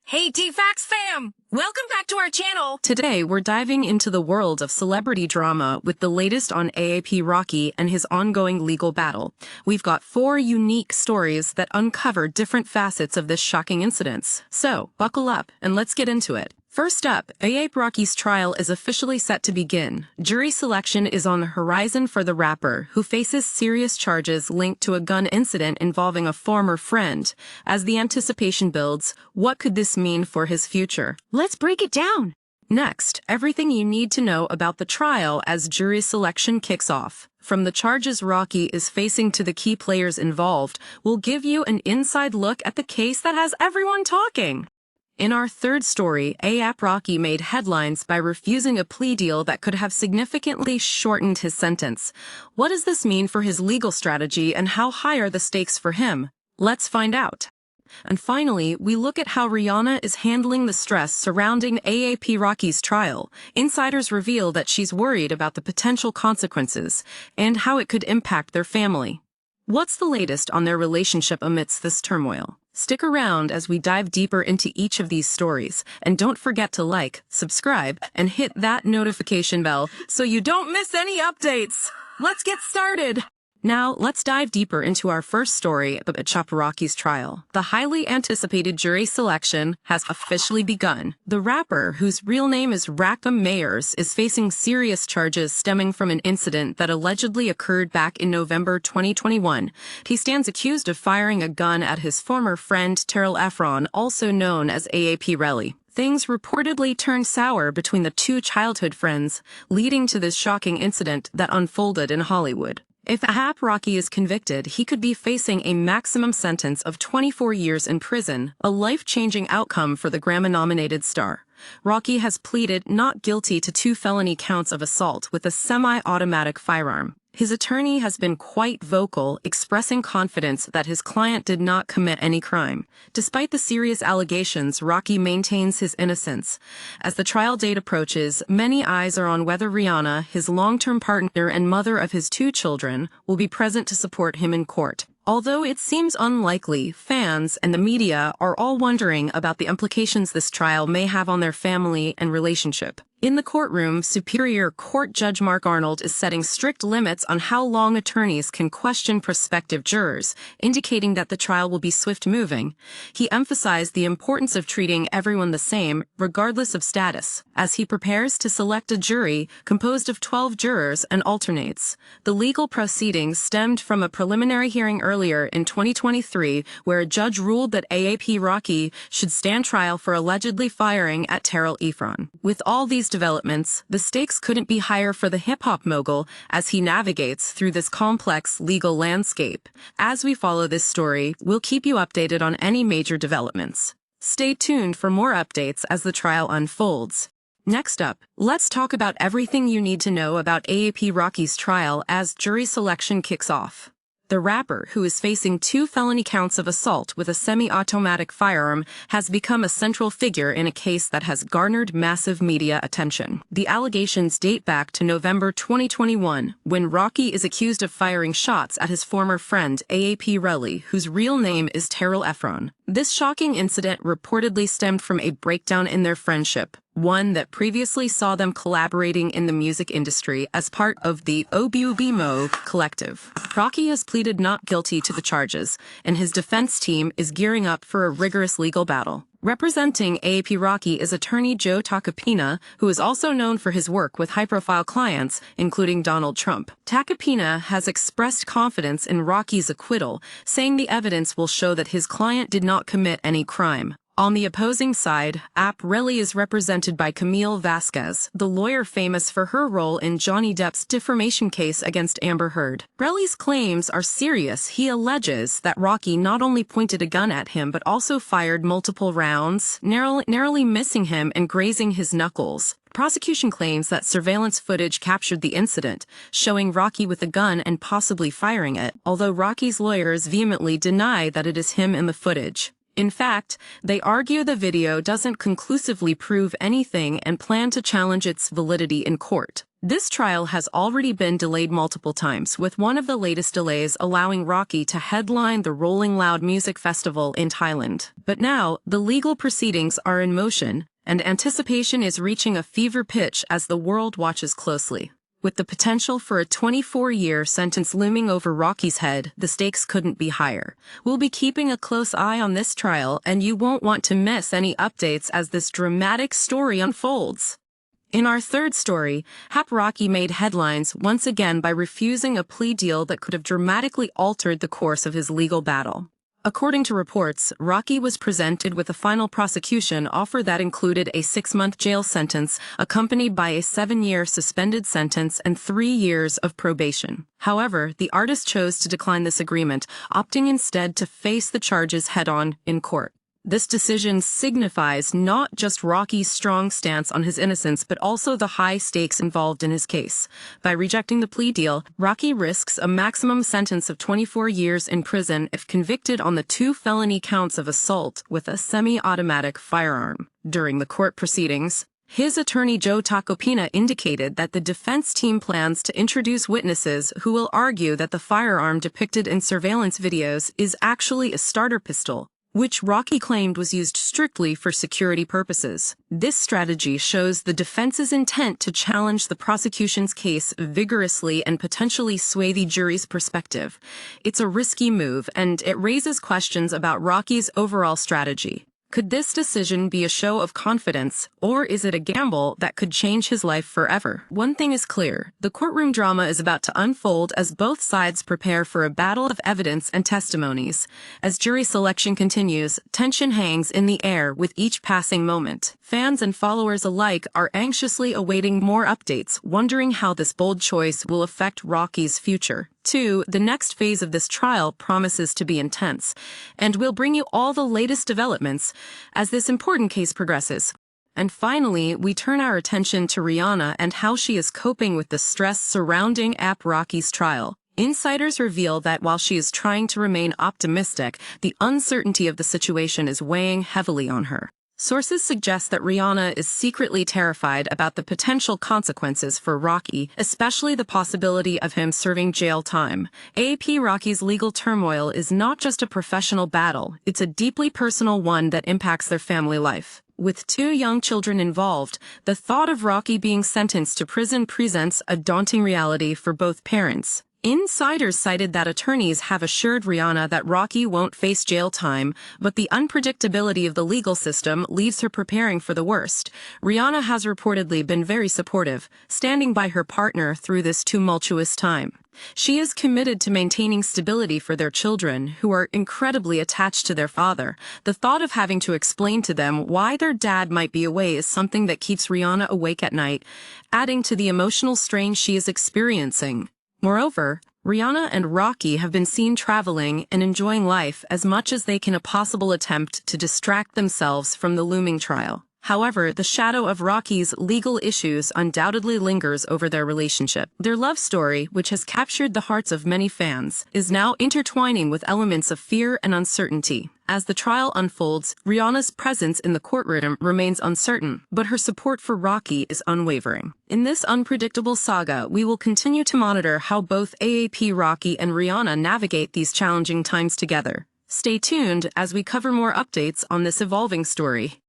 Hey T-Fax fam! Welcome back to our channel! Today, we're diving into the world of celebrity drama with the latest on AAP Rocky and his ongoing legal battle. We've got 4 unique stories that uncover different facets of this shocking incident. So, buckle up and let's get into it. First up, AAP Rocky's trial is officially set to begin. Jury selection is on the horizon for the rapper, who faces serious charges linked to a gun incident involving a former friend. As the anticipation builds, what could this mean for his future? Let's break it down! Next, everything you need to know about the trial as jury selection kicks off. From the charges Rocky is facing to the key players involved, we'll give you an inside look at the case that has everyone talking. In our third story, AAP Rocky made headlines by refusing a plea deal that could have significantly shortened his sentence. What does this mean for his legal strategy and how high are the stakes for him? Let's find out. And finally, we look at how Rihanna is handling the stress surrounding AAP Rocky's trial. Insiders reveal that she's worried about the potential consequences and how it could impact their family. What's the latest on their relationship amidst this turmoil? Stick around as we dive deeper into each of these stories, and don't forget to like, subscribe, and hit that notification bell so you don't miss any updates. Let's get started! Now, let's dive deeper into our first story about AAP Rocky's trial. The highly anticipated jury selection has officially begun. The rapper, whose real name is Rakim Mayers, is facing serious charges stemming from an incident that allegedly occurred back in November 2021. He stands accused of firing a gun at his former friend Terell Ephron, also known as AAP Relly. Things reportedly turned sour between the two childhood friends, leading to this shocking incident that unfolded in Hollywood. If AAP Rocky is convicted, he could be facing a maximum sentence of 24 years in prison, a life-changing outcome for the Grammy-nominated star. Rocky has pleaded not guilty to 2 felony counts of assault with a semi-automatic firearm. His attorney has been quite vocal, expressing confidence that his client did not commit any crime. Despite the serious allegations, Rocky maintains his innocence. As the trial date approaches, many eyes are on whether Rihanna, his long-term partner and mother of his 2 children, will be present to support him in court. Although it seems unlikely, fans and the media are all wondering about the implications this trial may have on their family and relationship. In the courtroom, Superior Court Judge Mark Arnold is setting strict limits on how long attorneys can question prospective jurors, indicating that the trial will be swift-moving. He emphasized the importance of treating everyone the same, regardless of status, as he prepares to select a jury composed of 12 jurors and alternates. The legal proceedings stemmed from a preliminary hearing earlier in 2023, where a judge ruled that AAP Rocky should stand trial for allegedly firing at Terell Ephron. With all these developments, the stakes couldn't be higher for the hip-hop mogul as he navigates through this complex legal landscape. As we follow this story, we'll keep you updated on any major developments. Stay tuned for more updates as the trial unfolds. Next up, let's talk about everything you need to know about AAP Rocky's trial as jury selection kicks off. The rapper, who is facing 2 felony counts of assault with a semi-automatic firearm, has become a central figure in a case that has garnered massive media attention. The allegations date back to November 2021, when Rocky is accused of firing shots at his former friend AAP Relly, whose real name is Terell Ephron. This shocking incident reportedly stemmed from a breakdown in their friendship, one that previously saw them collaborating in the music industry as part of the Obubimo collective. Rocky has pleaded not guilty to the charges, and his defense team is gearing up for a rigorous legal battle. Representing AAP Rocky is attorney Joe Tacopina, who is also known for his work with high-profile clients, including Donald Trump. Tacopina has expressed confidence in Rocky's acquittal, saying the evidence will show that his client did not commit any crime. On the opposing side, AAP Relly is represented by Camille Vasquez, the lawyer famous for her role in Johnny Depp's defamation case against Amber Heard. Relly's claims are serious. He alleges that Rocky not only pointed a gun at him but also fired multiple rounds, narrowly missing him and grazing his knuckles. Prosecution claims that surveillance footage captured the incident, showing Rocky with a gun and possibly firing it, although Rocky's lawyers vehemently deny that it is him in the footage. In fact, they argue the video doesn't conclusively prove anything and plan to challenge its validity in court. This trial has already been delayed multiple times, with one of the latest delays allowing Rocky to headline the Rolling Loud Music Festival in Thailand. But now, the legal proceedings are in motion, and anticipation is reaching a fever pitch as the world watches closely. With the potential for a 24-year sentence looming over Rocky's head, the stakes couldn't be higher. We'll be keeping a close eye on this trial, and you won't want to miss any updates as this dramatic story unfolds. In our third story, Rocky made headlines once again by refusing a plea deal that could have dramatically altered the course of his legal battle. According to reports, Rocky was presented with a final prosecution offer that included a 6-month jail sentence, accompanied by a 7-year suspended sentence and 3 years of probation. However, the artist chose to decline this agreement, opting instead to face the charges head-on in court. This decision signifies not just Rocky's strong stance on his innocence, but also the high stakes involved in his case. By rejecting the plea deal, Rocky risks a maximum sentence of 24 years in prison if convicted on the 2 felony counts of assault with a semi-automatic firearm. During the court proceedings, his attorney Joe Tacopina indicated that the defense team plans to introduce witnesses who will argue that the firearm depicted in surveillance videos is actually a starter pistol, which Rocky claimed was used strictly for security purposes. This strategy shows the defense's intent to challenge the prosecution's case vigorously and potentially sway the jury's perspective. It's a risky move, and it raises questions about Rocky's overall strategy. Could this decision be a show of confidence, or is it a gamble that could change his life forever? One thing is clear: the courtroom drama is about to unfold as both sides prepare for a battle of evidence and testimonies. As jury selection continues, tension hangs in the air with each passing moment. Fans and followers alike are anxiously awaiting more updates, wondering how this bold choice will affect Rocky's future. 2. The next phase of this trial promises to be intense, and we'll bring you all the latest developments as this important case progresses. And finally, we turn our attention to Rihanna and how she is coping with the stress surrounding Rocky's trial. Insiders reveal that while she is trying to remain optimistic, the uncertainty of the situation is weighing heavily on her. Sources suggest that Rihanna is secretly terrified about the potential consequences for Rocky, especially the possibility of him serving jail time. A.P. Rocky's legal turmoil is not just a professional battle, it's a deeply personal one that impacts their family life. With 2 young children involved, the thought of Rocky being sentenced to prison presents a daunting reality for both parents. Insiders cited that attorneys have assured Rihanna that Rocky won't face jail time, but the unpredictability of the legal system leaves her preparing for the worst. Rihanna has reportedly been very supportive, standing by her partner through this tumultuous time. She is committed to maintaining stability for their children, who are incredibly attached to their father. The thought of having to explain to them why their dad might be away is something that keeps Rihanna awake at night, adding to the emotional strain she is experiencing. Moreover, Rihanna and Rocky have been seen traveling and enjoying life as much as they can a possible attempt to distract themselves from the looming trial. However, the shadow of Rocky's legal issues undoubtedly lingers over their relationship. Their love story, which has captured the hearts of many fans, is now intertwining with elements of fear and uncertainty. As the trial unfolds, Rihanna's presence in the courtroom remains uncertain, but her support for Rocky is unwavering. In this unpredictable saga, we will continue to monitor how both A.A.P. Rocky and Rihanna navigate these challenging times together. Stay tuned as we cover more updates on this evolving story.